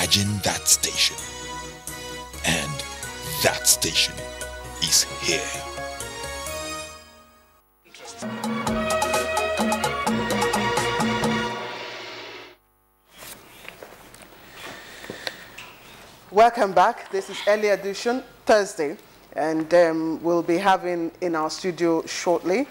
Imagine that station. And that station is here. Welcome back. This is Early Edition, Thursday, and we'll be having in our studio shortly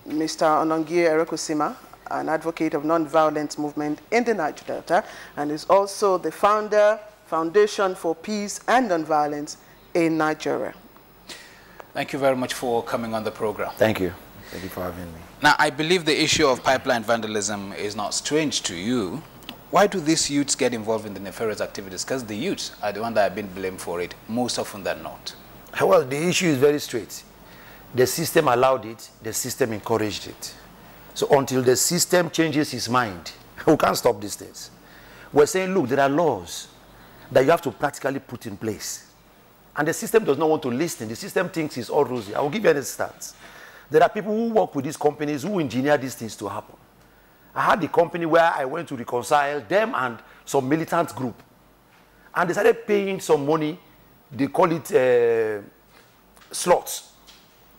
Mr. Onongie Erekosima, an advocate of non-violent movement in the Niger Delta, and is also the Foundation for Peace and Non-Violence in Nigeria. Thank you very much for coming on the program. Thank you. Thank you for having me. Now, I believe the issue of pipeline vandalism is not strange to you. Why do these youths get involved in the nefarious activities? Because the youths are the ones that have been blamed for it, most often than not. Well, the issue is very straight. The system allowed it, the system encouraged it. So until the system changes its mind, we can't stop these things. We're saying, look, there are laws that you have to practically put in place. And the system does not want to listen. The system thinks it's all rosy. I will give you an instance. There are people who work with these companies who engineer these things to happen. I had the company where I went to reconcile them and some militant group. And they started paying some money. They call it slots.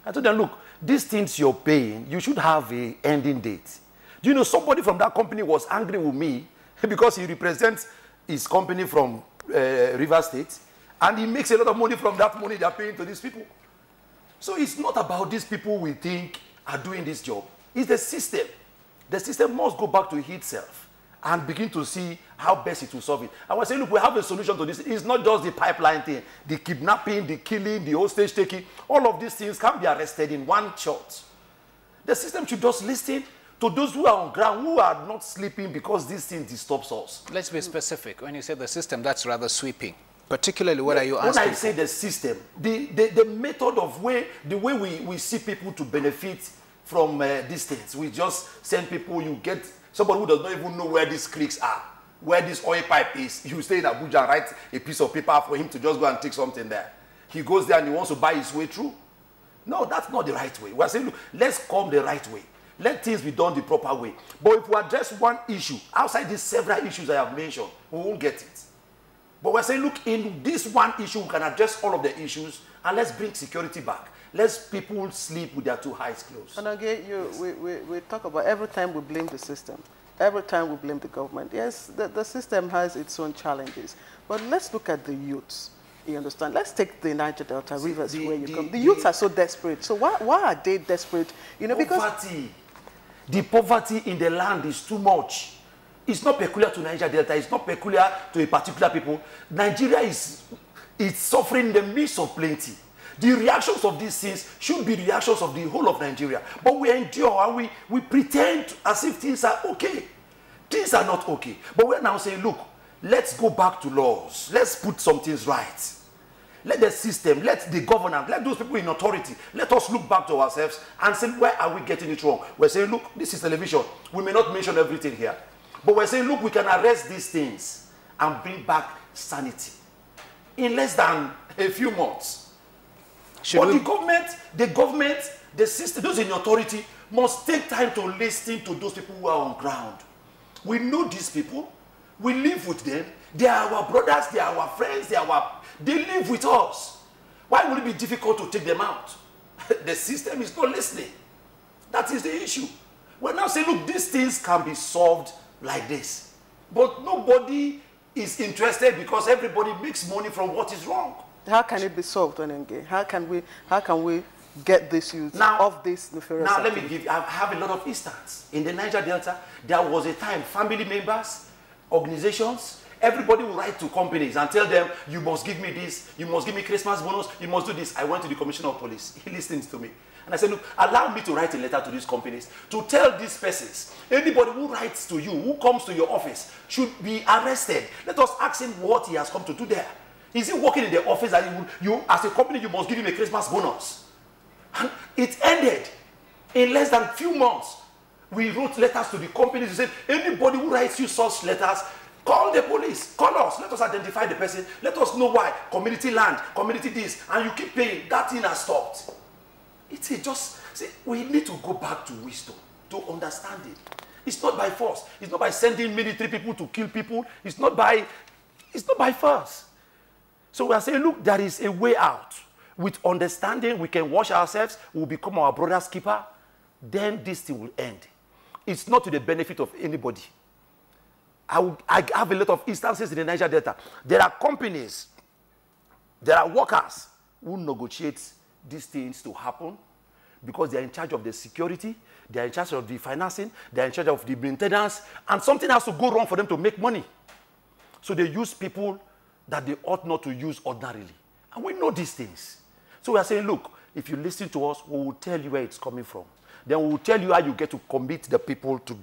I told them, look, these things you're paying, you should have an ending date. Do you know somebody from that company was angry with me because he represents his company from River State, and he makes a lot of money from that money they're paying to these people. So it's not about these people we think are doing this job. It's the system. The system must go back to itself and begin to see how best it will solve it. I was saying, look, we have a solution to this. It's not just the pipeline thing, the kidnapping, the killing, the hostage taking. All of these things can be arrested in one shot. The system should just listen to those who are on ground, who are not sleeping because these things disturbs us. Let's be specific. When you say the system, that's rather sweeping. Particularly, what are you asking? When I say the system, the method of the way we see people to benefit from these things. We just send people, you get somebody who does not even know where these creeks are, where this oil pipe is. You stay in Abuja and write a piece of paper for him to just go and take something there. He goes there and he wants to buy his way through. No, that's not the right way. We're saying, look, let's come the right way. Let things be done the proper way. But if we address one issue, outside these several issues I have mentioned, we won't get it. But we're saying, look, in this one issue, we can address all of the issues, and let's bring security back. Let people sleep with their two eyes closed. And again, we talk about every time we blame the system, every time we blame the government. Yes, the system has its own challenges. But let's look at the youths. You understand? Let's take the Niger Delta Rivers where you come. The youths are so desperate. So why are they desperate? You know, because poverty. The poverty in the land is too much. It's not peculiar to Niger Delta. It's not peculiar to a particular people. Nigeria is suffering in the midst of plenty. The reactions of these things should be reactions of the whole of Nigeria. But we endure and we pretend as if things are okay. Things are not okay. But we're now saying, look, let's go back to laws. Let's put some things right. Let the system, let the government, let those people in authority, let us look back to ourselves and say, where are we getting it wrong? We're saying, look, this is television. We may not mention everything here. But we're saying, look, we can arrest these things and bring back sanity in less than a few months. But the government, the system, those in authority must take time to listen to those people who are on ground. We know these people. We live with them. They are our brothers. They are our friends. They live with us. Why would it be difficult to take them out? The system is not listening. That is the issue. We're now saying, look, these things can be solved like this. But nobody is interested because everybody makes money from what is wrong. How can it be solved, Onenge? How can we get this youth off this nefarious activity? Let me give you, I have a lot of instances. In the Niger Delta, there was a time family members, organizations, everybody would write to companies and tell them, you must give me this, you must give me Christmas bonus, you must do this. I went to the Commissioner of Police. He listened to me. And I said, look, allow me to write a letter to these companies to tell these persons, anybody who writes to you, who comes to your office, should be arrested. Let us ask him what he has come to do there. Is he working in the office that you as a company, you must give him a Christmas bonus? And it ended in less than a few months. We wrote letters to the companies. We said, anybody who writes you such letters, call the police, call us, let us identify the person, let us know why, community land, community this, and you keep paying. That thing has stopped. It's just, see, we need to go back to wisdom, to understand it. It's not by force. It's not by sending military people to kill people. It's not by It's not by force. So we are saying, look, there is a way out. With understanding, we can wash ourselves, we'll become our brother's keeper, then this thing will end. It's not to the benefit of anybody. I have a lot of instances in the Niger Delta. There are companies, there are workers who negotiate these things to happen because they are in charge of the security, they are in charge of the financing, they are in charge of the maintenance, and something has to go wrong for them to make money. So they use people that they ought not to use ordinarily. And we know these things. So we are saying, look, if you listen to us, we will tell you where it's coming from. Then we will tell you how you get to commit the people to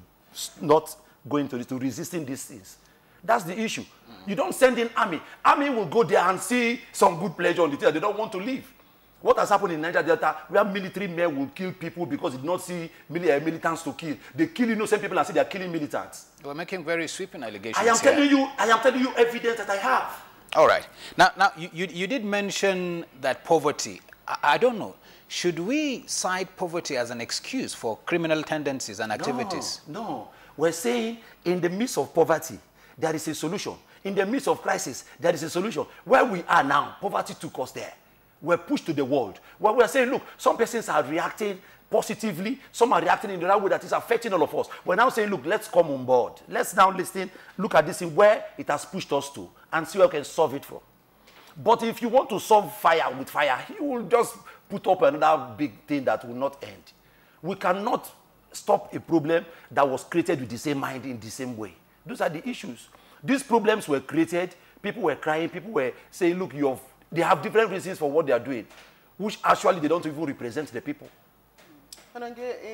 not going to this, to resisting these things. That's the issue. You don't send in army. Army will go there and see some good pleasure on the tail. They don't want to leave. What has happened in Niger Delta, where military men will kill people because they did not see militants to kill. They kill innocent people and say they are killing militants. We're making very sweeping allegations. I am telling you evidence that I have. All right. Now you did mention that poverty. I don't know. Should we cite poverty as an excuse for criminal tendencies and activities? No. We're saying in the midst of poverty, there is a solution. In the midst of crisis, there is a solution. Where we are now, poverty took us there. We're pushed to the world. Well, we're saying, look, some persons are reacting positively. Some are reacting in the right way that is affecting all of us. We're now saying, look, let's come on board. Let's now listen, look at this in where it has pushed us to, and see where we can solve it from. But if you want to solve fire with fire, you will just put up another big thing that will not end. We cannot stop a problem that was created with the same mind in the same way. Those are the issues. These problems were created, people were crying, people were saying, look, they have different reasons for what they are doing, which actually they don't even represent the people. And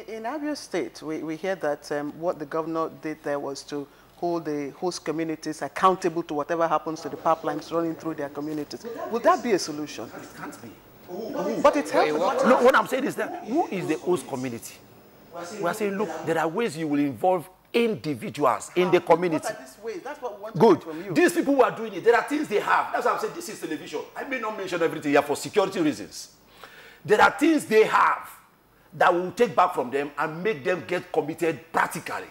in Abia State, we hear that what the governor did there was to hold the host communities accountable to whatever happens to the pipelines running through their communities. Would that be a solution? It can't be. But it's helpful. No, what I'm saying is that who is the host community? We are saying, look, there are ways you will involve individuals in the community. What are these ways? That's what we want to Good. hear from you. These people who are doing it, there are things they have. That's why I'm saying this is television. I may not mention everything here for security reasons. There are things they have that we will take back from them and make them get committed practically.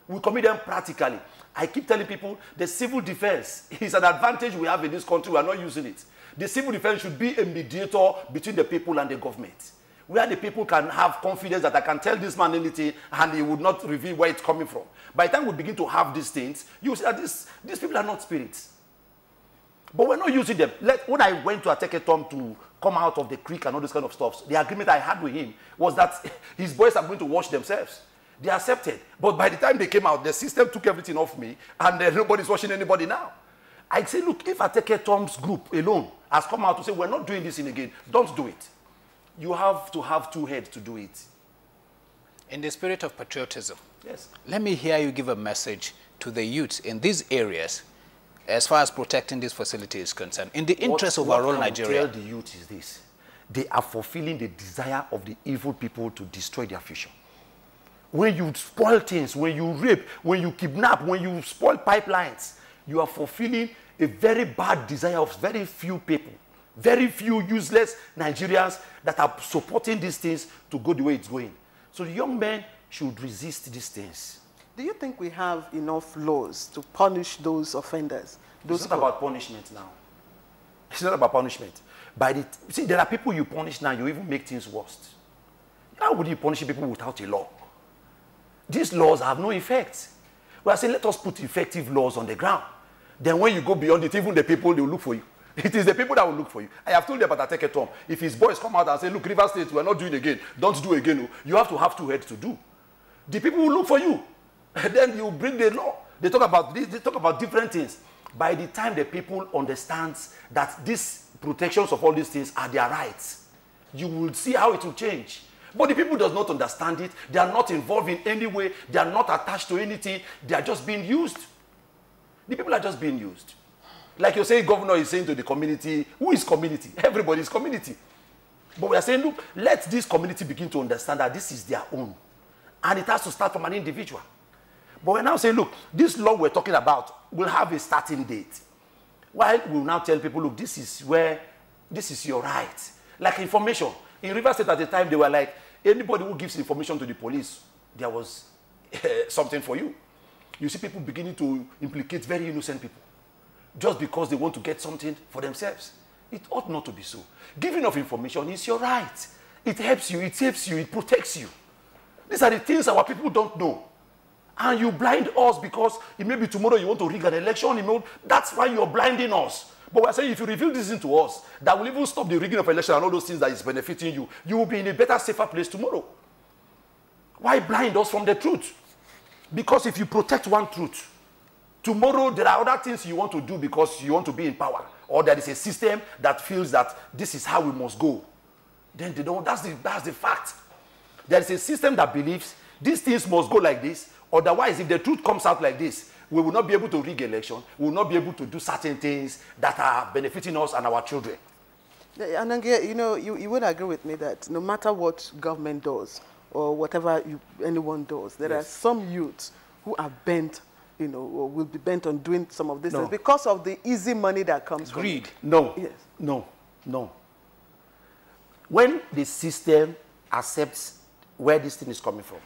We commit them practically. I keep telling people the civil defense is an advantage we have in this country. We are not using it. The civil defense should be a mediator between the people and the government, where the people can have confidence that I can tell this man anything and he would not reveal where it's coming from. By the time we begin to have these things, you will see that these people are not spirits. But we're not using them. When I went to Ateke Tom to come out of the creek and all this kind of stuff, the agreement I had with him was that his boys are going to wash themselves. They accepted. But by the time they came out, the system took everything off me and nobody's washing anybody now. I say, look, if Ateke Tom's group alone has come out to say, we're not doing this in again, don't do it. You have to have two heads to do it. In the spirit of patriotism, yes, let me hear you give a message to the youths in these areas as far as protecting this facility is concerned, in the interest of our own Nigeria. What I will tell the youth is this: they are fulfilling the desire of the evil people to destroy their future. When you spoil things, when you rape, when you kidnap, when you spoil pipelines, you are fulfilling a very bad desire of very few people. Very few useless Nigerians that are supporting these things to go the way it's going. So the young men should resist these things. Do you think we have enough laws to punish those offenders? It's not about punishment now. It's not about punishment. See, there are people you punish now, you even make things worse. How would you punish people without a law? These laws have no effect. We are saying, let us put effective laws on the ground. Then when you go beyond it, even the people, they will look for you. It is the people that will look for you. I have told you about Ateke Tom. If his boys come out and say, look, River State, we're not doing again. Don't do again. You have to have two heads to do. The people will look for you. And then you bring the law. They talk about this, they talk about different things. By the time the people understand that these protections of all these things are their rights, you will see how it will change. But the people does not understand it. They are not involved in any way. They are not attached to anything. They are just being used. The people are just being used. Like you're saying, governor is saying to the community, who is community? Everybody is community. But we are saying, look, let this community begin to understand that this is their own. And it has to start from an individual. But we're now saying, look, this law we're talking about will have a starting date. While we'll now tell people, look, this is your right. Like information. In River State at the time, they were like, anybody who gives information to the police, there was something for you. You see people beginning to implicate very innocent people. just because they want to get something for themselves. It ought not to be so. Giving of information is your right. It helps you, it saves you, it protects you. These are the things our people don't know. And you blind us because it may be tomorrow you want to rig an election. That's why you're blinding us. But we're saying if you reveal this into us, that will even stop the rigging of election and all those things that is benefiting you. You will be in a better, safer place tomorrow. Why blind us from the truth? Because if you protect one truth, tomorrow there are other things you want to do because you want to be in power. Or there is a system that feels that this is how we must go. Then they don't. That's the fact. There is a system that believes these things must go like this. Otherwise, if the truth comes out like this, we will not be able to rig election. We will not be able to do certain things that are benefiting us and our children. Anangia, you would agree with me that no matter what government does or whatever anyone does, there are some youths who are bent, or will be bent on doing some of these things because of the easy money that comes from it. No. Yes. No. When the system accepts where this thing is coming from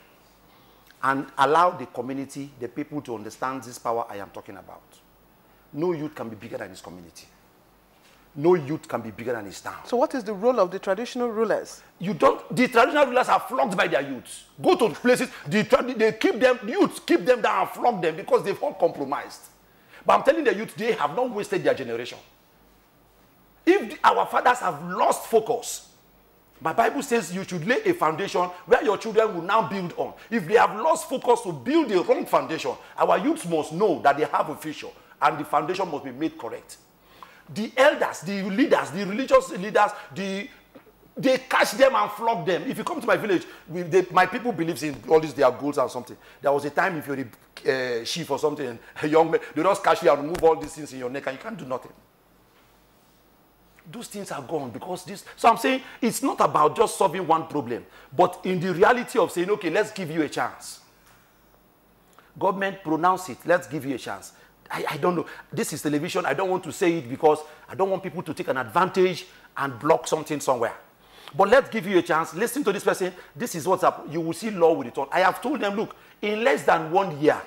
and allow the community, the people to understand this power I am talking about, no youth can be bigger than his community. No youth can be bigger than his town. So what is the role of the traditional rulers? The traditional rulers are flogged by their youths. Go to places, the youths keep them down and flog them because they've all compromised. But I'm telling the youth, they have not wasted their generation. If our fathers have lost focus, my Bible says you should lay a foundation where your children will now build on. If they have lost focus to build the wrong foundation, our youths must know that they have a future and the foundation must be made correct. The elders, the leaders, the religious leaders, they catch them and flog them. If you come to my village, my people believe in all these their goals and something. There was a time if you're a chief or something, a young man, they just catch you and remove all these things in your neck and you can't do nothing. Those things are gone because this. So I'm saying it's not about just solving one problem, but in the reality of saying, okay, let's give you a chance. Government pronounce it, let's give you a chance. I don't know. This is television. I don't want to say it because I don't want people to take an advantage and block something somewhere. But let's give you a chance. Listen to this person. This is what's up. You will see law with it on. I have told them, look, in less than 1 year,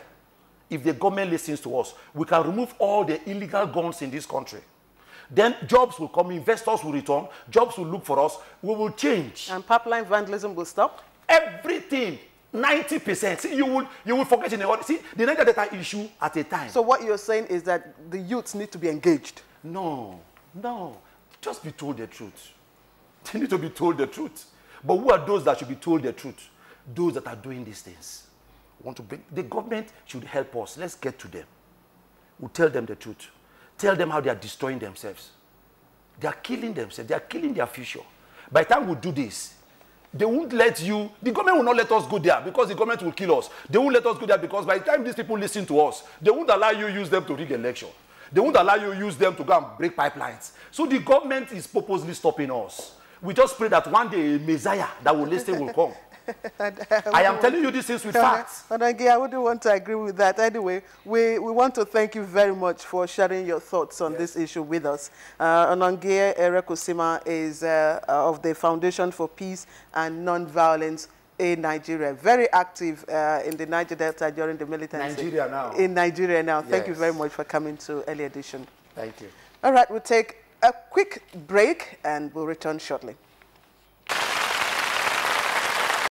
if the government listens to us, we can remove all the illegal guns in this country. Then jobs will come, investors will return, jobs will look for us, we will change. And pipeline vandalism will stop? Everything, 90%. See, you will forget in the order. See, the Niger Delta issue at a time. So what you're saying is that the youths need to be engaged? No. Just be told the truth. They need to be told the truth. But who are those that should be told the truth? Those that are doing these things. The government should help us. Let's get to them. We'll tell them the truth. Tell them how they are destroying themselves. They are killing themselves. They are killing their future. By the time we do this, they won't let you, the government will not let us go there because the government will kill us. They won't let us go there because by the time these people listen to us, they won't allow you use them to rig election. They won't allow you use them to go and break pipelines. So the government is purposely stopping us. We just pray that one day a Messiah that will listen will come. I am telling you these things with facts. And again, I wouldn't want to agree with that. Anyway, we want to thank you very much for sharing your thoughts on this issue with us. Onangie Erekosima is of the Foundation for Peace and Non-Violence in Nigeria. Very active in the Niger Delta during the militancy. In Nigeria now. Thank you very much for coming to Early Edition. Thank you. All right, we'll take a quick break and we'll return shortly.